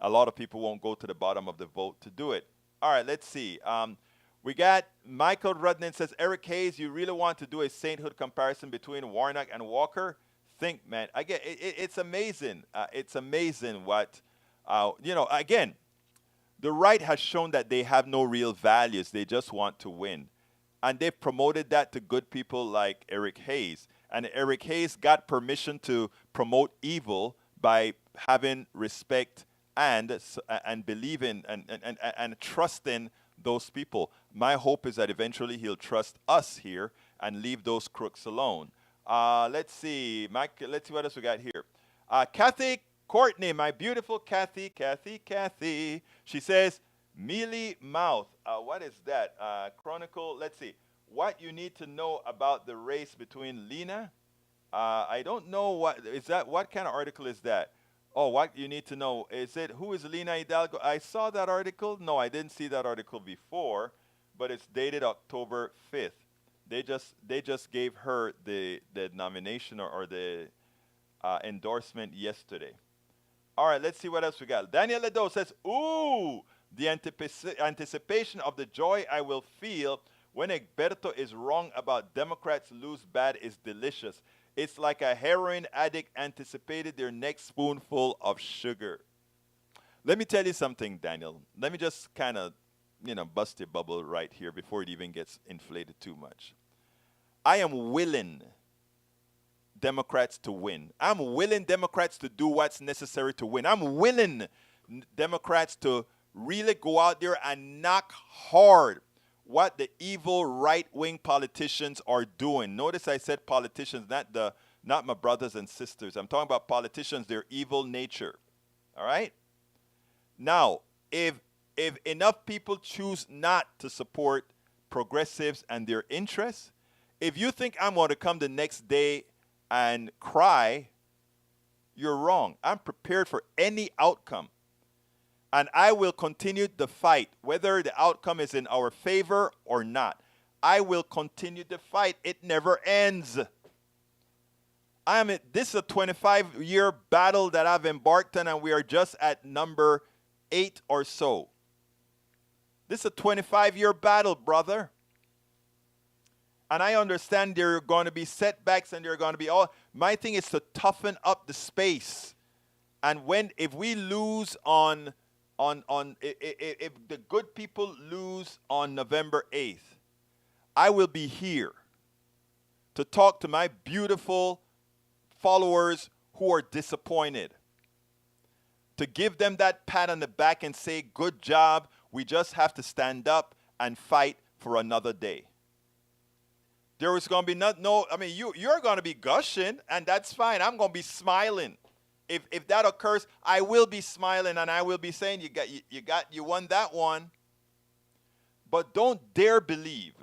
a lot of people won't go to the bottom of the vote to do it. All right, let's see. We got Michael Rudnin says, Eric Hayes, you really want to do a sainthood comparison between Warnock and Walker? Think, man. It's amazing. It's amazing what, again, the right has shown that they have no real values. They just want to win. And they've promoted that to good people like Eric Hayes. And Eric Hayes got permission to promote evil by having respect and believing and trusting those people. My hope is that eventually he'll trust us here and leave those crooks alone. Let's see, Mike. Let's see what else we got here. Kathy Courtney, my beautiful Kathy. She says, mealy mouth. What is that? Chronicle. Let's see. What you need to know about the race between Lena. I don't know what is that. What kind of article is that? Oh, what you need to know is it who is Lena Hidalgo? I saw that article. No, I didn't see that article before, but it's dated October 5th. They just gave her the nomination or the endorsement yesterday. All right, let's see what else we got. Daniel Ledo says, "Ooh, the anticipation of the joy I will feel when Egberto is wrong about Democrats lose bad is delicious. It's like a heroin addict anticipated their next spoonful of sugar." Let me tell you something, Daniel. Let me just kind of, bust your bubble right here before it even gets inflated too much. I am willing Democrats to win. I'm willing Democrats to do what's necessary to win. I'm willing Democrats to really go out there and knock hard what the evil right-wing politicians are doing. Notice I said politicians, not my brothers and sisters. I'm talking about politicians, their evil nature. All right? Now, if enough people choose not to support progressives and their interests, if you think I'm going to come the next day and cry, you're wrong. I'm prepared for any outcome. And I will continue the fight, whether the outcome is in our favor or not. I will continue the fight. It never ends. This is a 25-year battle that I've embarked on, and we are just at number 8 or so. This is a 25-year battle, brother. And I understand there are going to be setbacks and there are going to be all. My thing is to toughen up the space. And if we lose if the good people lose on November 8th, I will be here to talk to my beautiful followers who are disappointed, to give them that pat on the back and say, good job, we just have to stand up and fight for another day. There is going to be you're going to be gushing, and that's fine. I'm going to be smiling. If that occurs, I will be smiling and I will be saying you won that one. But don't dare believe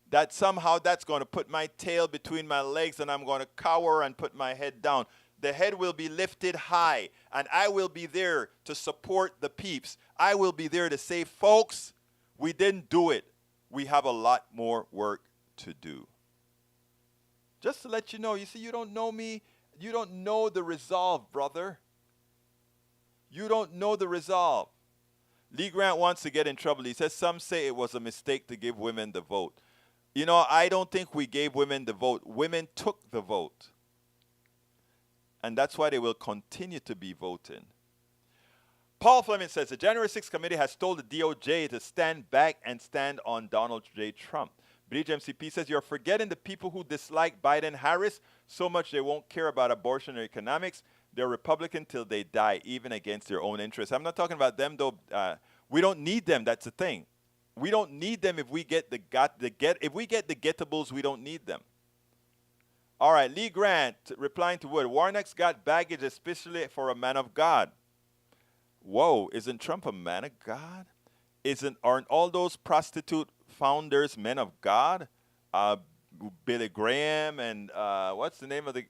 that somehow that's going to put my tail between my legs and I'm going to cower and put my head down. The head will be lifted high, and I will be there to support the peeps. I will be there to say, folks, we didn't do it. We have a lot more work to do. Just to let you know, you see, you don't know me. You don't know the resolve, brother. You don't know the resolve. Lee Grant wants to get in trouble. He says some say it was a mistake to give women the vote. I don't think we gave women the vote. Women took the vote. And that's why they will continue to be voting. Paul Fleming says the January 6th committee has told the DOJ to stand back and stand on Donald J. Trump. Bridge MCP says you're forgetting the people who dislike Biden-Harris so much they won't care about abortion or economics. They're Republican till they die, even against their own interests. I'm not talking about them, though. We don't need them. That's the thing. We don't need them if we get if we get the gettables, we don't need them. All right, Lee Grant replying to Wood. Warnock's got baggage, especially for a man of God. Whoa, isn't Trump a man of God? Aren't all those prostitute founders men of God? Billy Graham and what's the name of the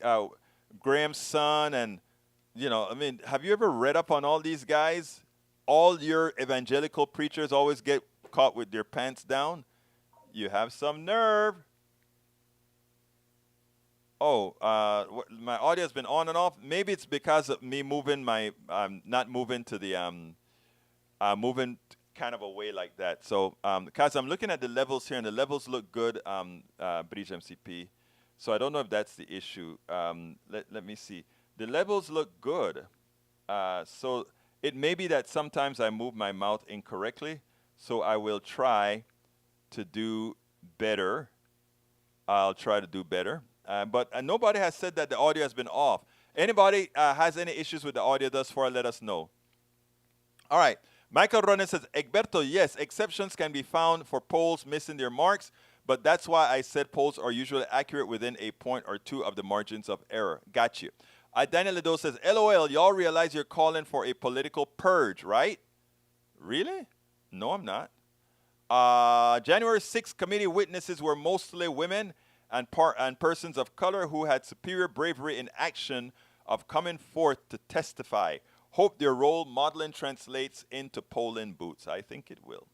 Graham's son? And have you ever read up on all these guys? All your evangelical preachers always get caught with their pants down. You have some nerve. My audio has been on and off. Maybe it's because of me moving not moving to the moving kind of away like that. So because I'm looking at the levels here and the levels look good, Bridge MCP. So I don't know if that's the issue. Let me see. The levels look good. So it may be that sometimes I move my mouth incorrectly. So I will try to do better. I'll try to do better. But nobody has said that the audio has been off. Anybody has any issues with the audio thus far, let us know. All right. Michael Ronen says, Egberto, yes, exceptions can be found for polls missing their marks, but that's why I said polls are usually accurate within a point or two of the margins of error. Got you. Daniel Ledo says, LOL, y'all realize you're calling for a political purge, right? Really? No, I'm not. January 6th committee witnesses were mostly women and persons of color who had superior bravery in action of coming forth to testify. Hope their role modeling translates into polling booths. I think it will.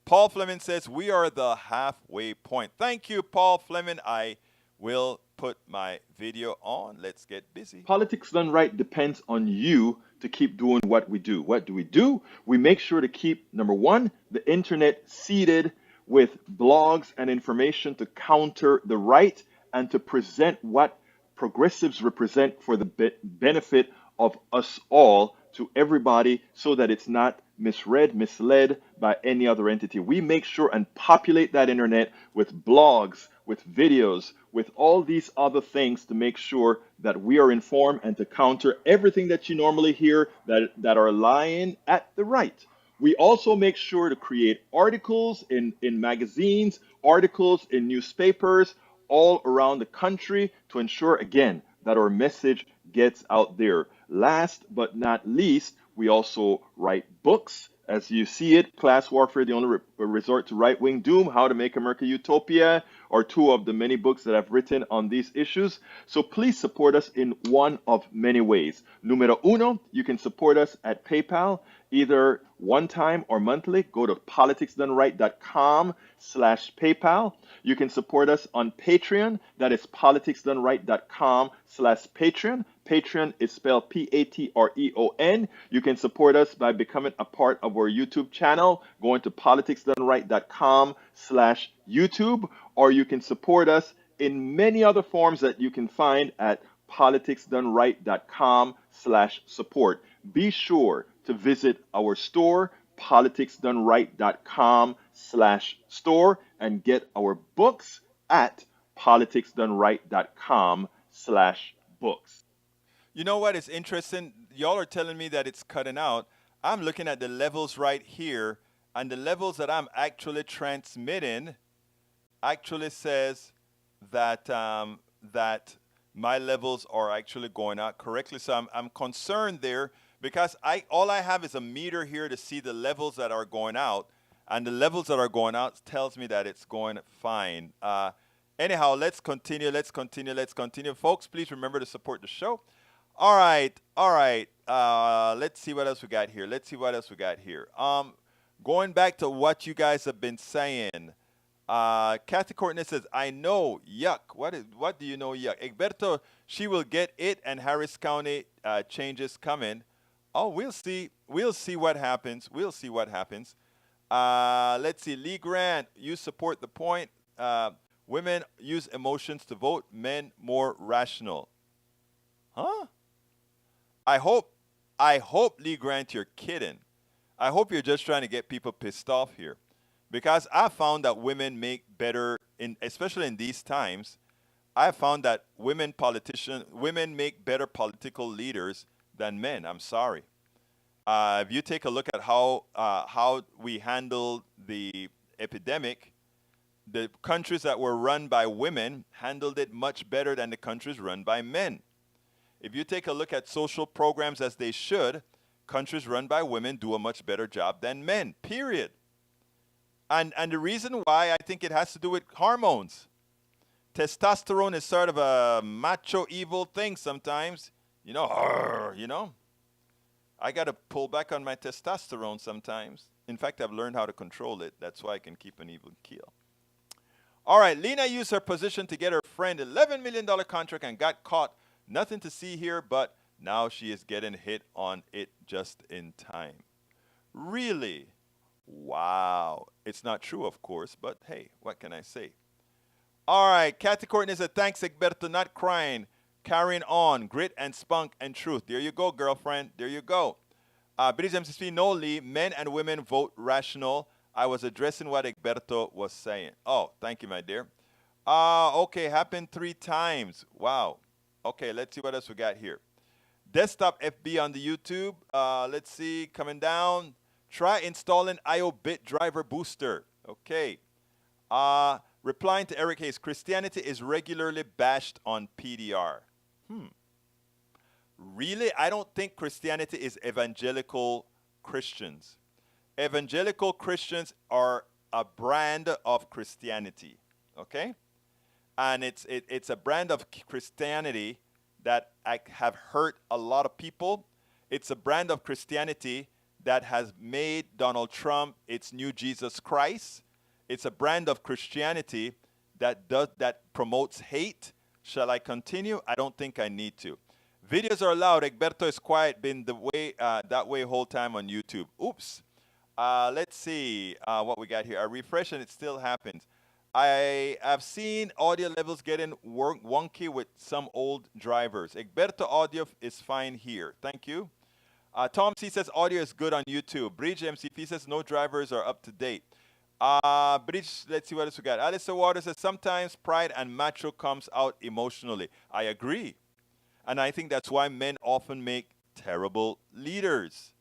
Paul Fleming says, we are the halfway point. Thank you, Paul Fleming. I will put my video on. Let's get busy. Politics done right depends on you to keep doing what we do. What do? We make sure to keep, number one, the internet seeded with blogs and information to counter the right and to present what progressives represent for the benefit of us all to everybody so that it's not misread, misled by any other entity. We make sure and populate that internet with blogs, with videos, with all these other things to make sure that we are informed and to counter everything that you normally hear that are lying at the right. We also make sure to create articles in magazines, articles in newspapers all around the country to ensure, again, that our message gets out there. Last but not least, we also write books. As you see it, Class Warfare, the Only Resort to Right-Wing Doom, How to Make America Utopia, are two of the many books that I've written on these issues. So please support us in one of many ways. Numero uno, you can support us at PayPal, either one time or monthly. Go to politicsdoneright.com/PayPal. You can support us on Patreon. That is politicsdoneright.com/Patreon. Patreon is spelled Patreon. You can support us by becoming a part of our YouTube channel, going to politicsdoneright.com/YouTube, or you can support us in many other forms that you can find at politicsdoneright.com/support. Be sure to visit our store, politicsdoneright.com/store, and get our books at politicsdoneright.com/books. You know what is interesting? Y'all are telling me that it's cutting out. I'm looking at the levels right here, and the levels that I'm actually transmitting actually says that that my levels are actually going out correctly. So I'm concerned there because all I have is a meter here to see the levels that are going out, and the levels that are going out tells me that it's going fine. Anyhow, let's continue. Folks, please remember to support the show. All right. Let's see what else we got here. Going back to what you guys have been saying. Kathy Courtney says, I know, yuck. What do you know, yuck? Egberto, she will get it, and Harris County changes coming. Oh, we'll see what happens. Let's see. Lee Grant, you support the point. Women use emotions to vote, men more rational. Huh? I hope, Lee Grant, you're kidding. I hope you're just trying to get people pissed off here. Because I found that women make better, especially in these times, I found that women make better political leaders than men. I'm sorry. If you take a look at how we handled the epidemic, the countries that were run by women handled it much better than the countries run by men. If you take a look at social programs as they should, countries run by women do a much better job than men, period. And the reason why, I think it has to do with hormones. Testosterone is sort of a macho evil thing sometimes. I got to pull back on my testosterone sometimes. In fact, I've learned how to control it. That's why I can keep an even keel. All right, Lena used her position to get her friend $11 million contract and got caught. Nothing to see here, but now she is getting hit on it just in time. Really? Wow. It's not true, of course, but hey, what can I say? All right, Kathy Courtney said, thanks, Egberto, not crying. Carrying on, grit and spunk and truth. There you go, girlfriend. There you go. British MCC, no, Lee, men and women vote rational. I was addressing what Egberto was saying. Oh, thank you, my dear. Okay, happened 3 times. Wow. Okay, let's see what else we got here. Desktop FB on the YouTube. Let's see, coming down. Try installing IO bit driver booster. Okay. Replying to Eric Hayes, Christianity is regularly bashed on PDR. Really? I don't think Christianity is evangelical Christians. Evangelical Christians are a brand of Christianity. Okay? And it's a brand of Christianity that have hurt a lot of people. It's a brand of Christianity that has made Donald Trump its new Jesus Christ. It's a brand of Christianity that promotes hate. Shall I continue? I don't think I need to. Videos are loud. Egberto is quiet. Been the way that way whole time on YouTube. Oops. Let's see what we got here. I refresh and it still happens. I have seen audio levels getting wonky with some old drivers. Egberto audio is fine here. Thank you. Tom C says audio is good on YouTube. Bridge MCP says no drivers are up to date. Bridge, let's see what else we got. Alistair Waters says sometimes pride and macho comes out emotionally. I agree. And I think that's why men often make terrible leaders.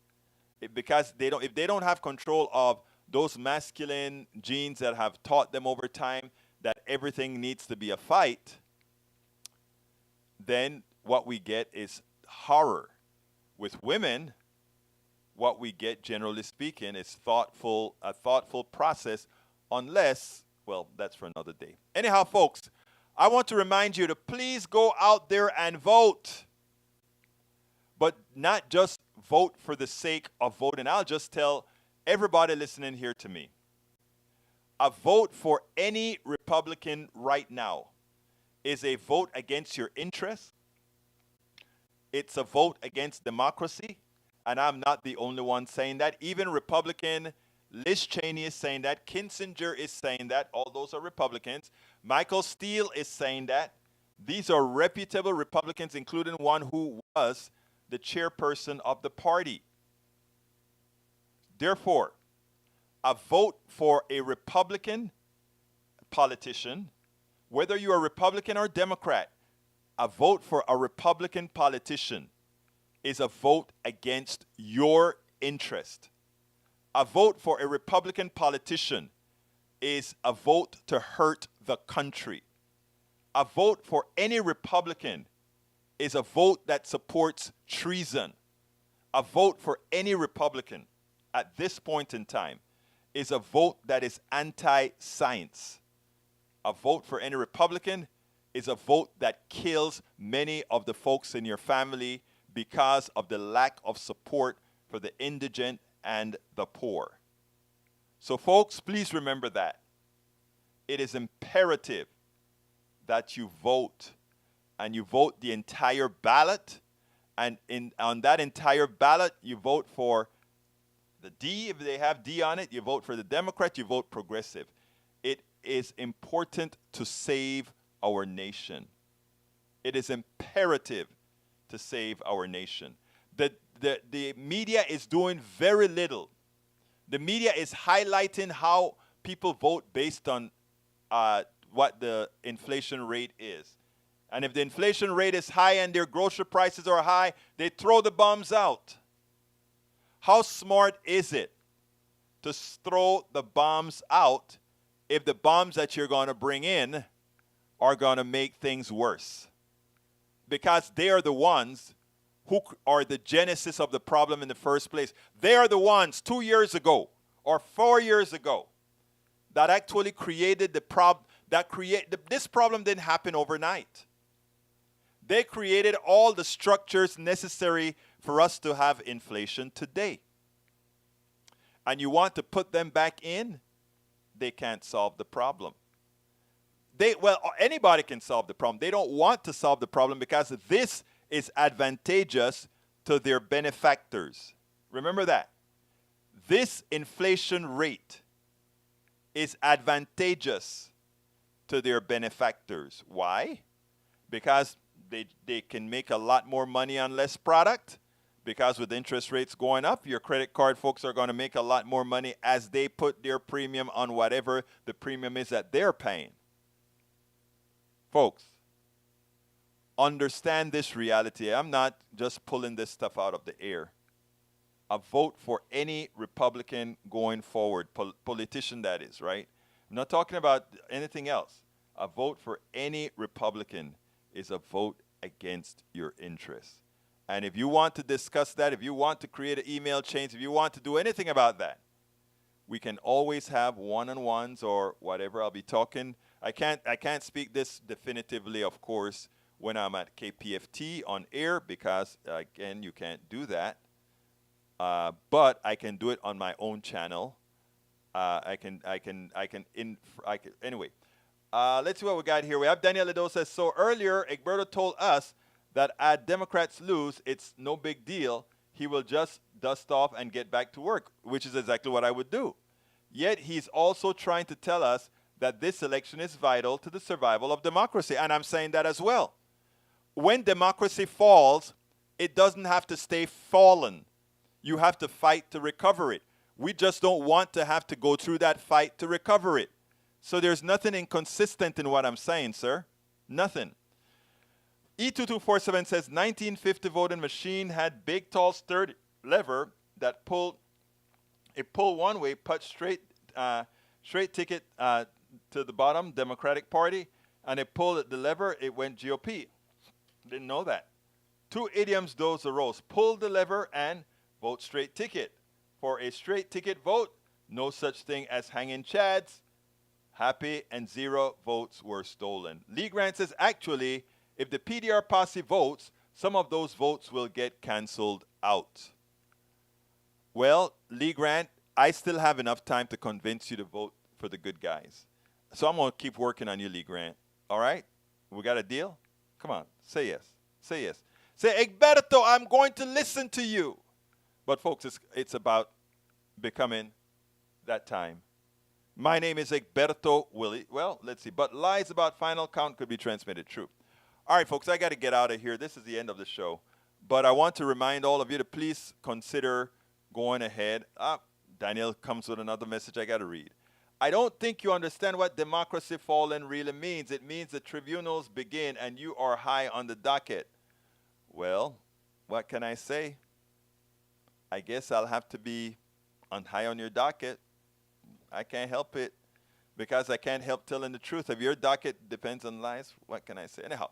Because if they don't have control of those masculine genes that have taught them over time that everything needs to be a fight, then what we get is horror. With women, what we get, generally speaking, is a thoughtful process, unless, well, that's for another day. Anyhow, folks, I want to remind you to please go out there and vote. But not just vote for the sake of voting. I'll just tell everybody listening here to me. A vote for any Republican right now is a vote against your interests. It's a vote against democracy. And I'm not the only one saying that. Even Republican Liz Cheney is saying that. Kinzinger is saying that. All those are Republicans. Michael Steele is saying that. These are reputable Republicans, including one who was the chairperson of the party. Therefore, a vote for a Republican politician, whether you're a Republican or Democrat, a vote for a Republican politician is a vote against your interest. A vote for a Republican politician is a vote to hurt the country. A vote for any Republican is a vote that supports treason. A vote for any Republican at this point in time is a vote that is anti-science. A vote for any Republican is a vote that kills many of the folks in your family because of the lack of support for the indigent and the poor. So folks, please remember that. It is imperative that you vote, and you vote the entire ballot, and on that entire ballot, you vote for the D, if they have D on it, you vote for the Democrat, you vote progressive. It is important to save our nation. It is imperative to save our nation. The media is doing very little. The media is highlighting how people vote based on what the inflation rate is. And if the inflation rate is high and their grocery prices are high, they throw the bombs out. How smart is it to throw the bombs out if the bombs that you're going to bring in are going to make things worse? Because they are the ones who are the genesis of the problem in the first place. They are the ones 2 years ago or 4 years ago that actually created the problem. This problem didn't happen overnight. They created all the structures necessary for us to have inflation today. And you want to put them back in, they can't solve the problem. Anybody can solve the problem. They don't want to solve the problem because this is advantageous to their benefactors. Remember that. This inflation rate is advantageous to their benefactors. Why? Because they can make a lot more money on less product. Because with interest rates going up, your credit card folks are going to make a lot more money as they put their premium on whatever the premium is that they're paying. Folks, understand this reality. I'm not just pulling this stuff out of the air. A vote for any Republican going forward, politician that is, right? I'm not talking about anything else. A vote for any Republican is a vote against your interests. And if you want to discuss that, if you want to create an email chain, if you want to do anything about that, we can always have one-on-ones or whatever. I'll be talking. I can't speak this definitively, of course, when I'm at KPFT on air because, again, you can't do that. But I can do it on my own channel. Anyway, let's see what we got here. We have Daniel Lido says, so earlier, Egberto told us that Democrats lose, it's no big deal. He will just dust off and get back to work, which is exactly what I would do. Yet he's also trying to tell us that this election is vital to the survival of democracy. And I'm saying that as well. When democracy falls, it doesn't have to stay fallen. You have to fight to recover it. We just don't want to have to go through that fight to recover it. So there's nothing inconsistent in what I'm saying, sir. Nothing. E2247 says 1950 voting machine had big, tall, sturdy lever that pulled one way, put straight ticket to the bottom, Democratic Party, and it pulled the lever, it went GOP. Didn't know that. Two idioms those arose. Pull the lever and vote straight ticket. For a straight ticket vote, no such thing as hanging chads. Happy and 0 votes were stolen. Lee Grant says, actually, if the PDR posse votes, some of those votes will get canceled out. Well, Lee Grant, I still have enough time to convince you to vote for the good guys. So I'm going to keep working on you, Lee Grant. All right? We got a deal? Come on. Say yes. Say yes. Say, Egberto, I'm going to listen to you. But, folks, it's about becoming that time. My name is Egberto Willie. Well, let's see. But lies about final count could be transmitted true. All right, folks, I got to get out of here. This is the end of the show. But I want to remind all of you to please consider going ahead. Daniel comes with another message I got to read. I don't think you understand what democracy fallen really means. It means the tribunals begin and you are high on the docket. Well, what can I say? I guess I'll have to be high on your docket. I can't help it because I can't help telling the truth. If your docket depends on lies, what can I say? Anyhow,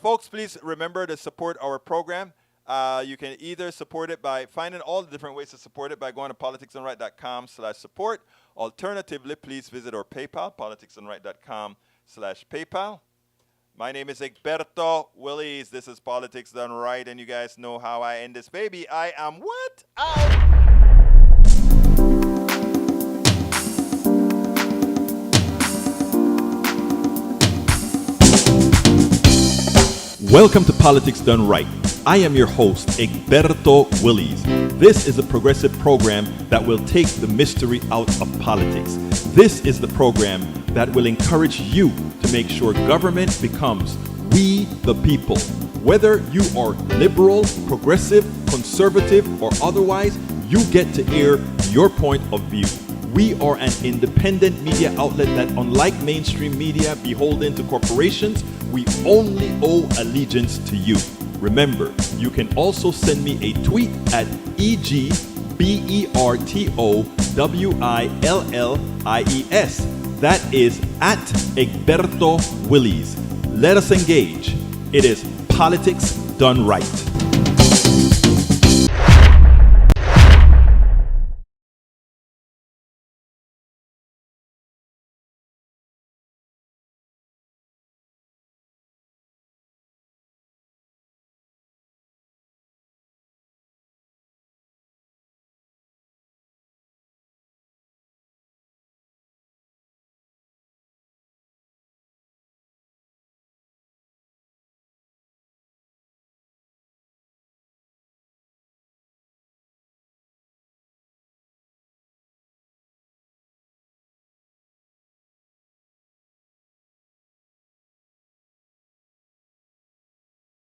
folks, please remember to support our program. You can either support it by finding all the different ways to support it by going to politicsdoneright.com/support. Alternatively, please visit our PayPal, politicsdoneright.com/PayPal. My name is Egberto Willies. This is Politics Done Right, and you guys know how I end this baby. I am what? Out! Welcome to Politics Done Right. I am your host, Egberto Willies. This is a progressive program that will take the mystery out of politics. This is the program that will encourage you to make sure government becomes we the people. Whether you are liberal, progressive, conservative, or otherwise, you get to air your point of view. We are an independent media outlet that, unlike mainstream media beholden to corporations, we only owe allegiance to you. Remember, you can also send me a tweet at EGBERTOWILLIES. That is at Egberto Willies. Let us engage. It is Politics Done Right.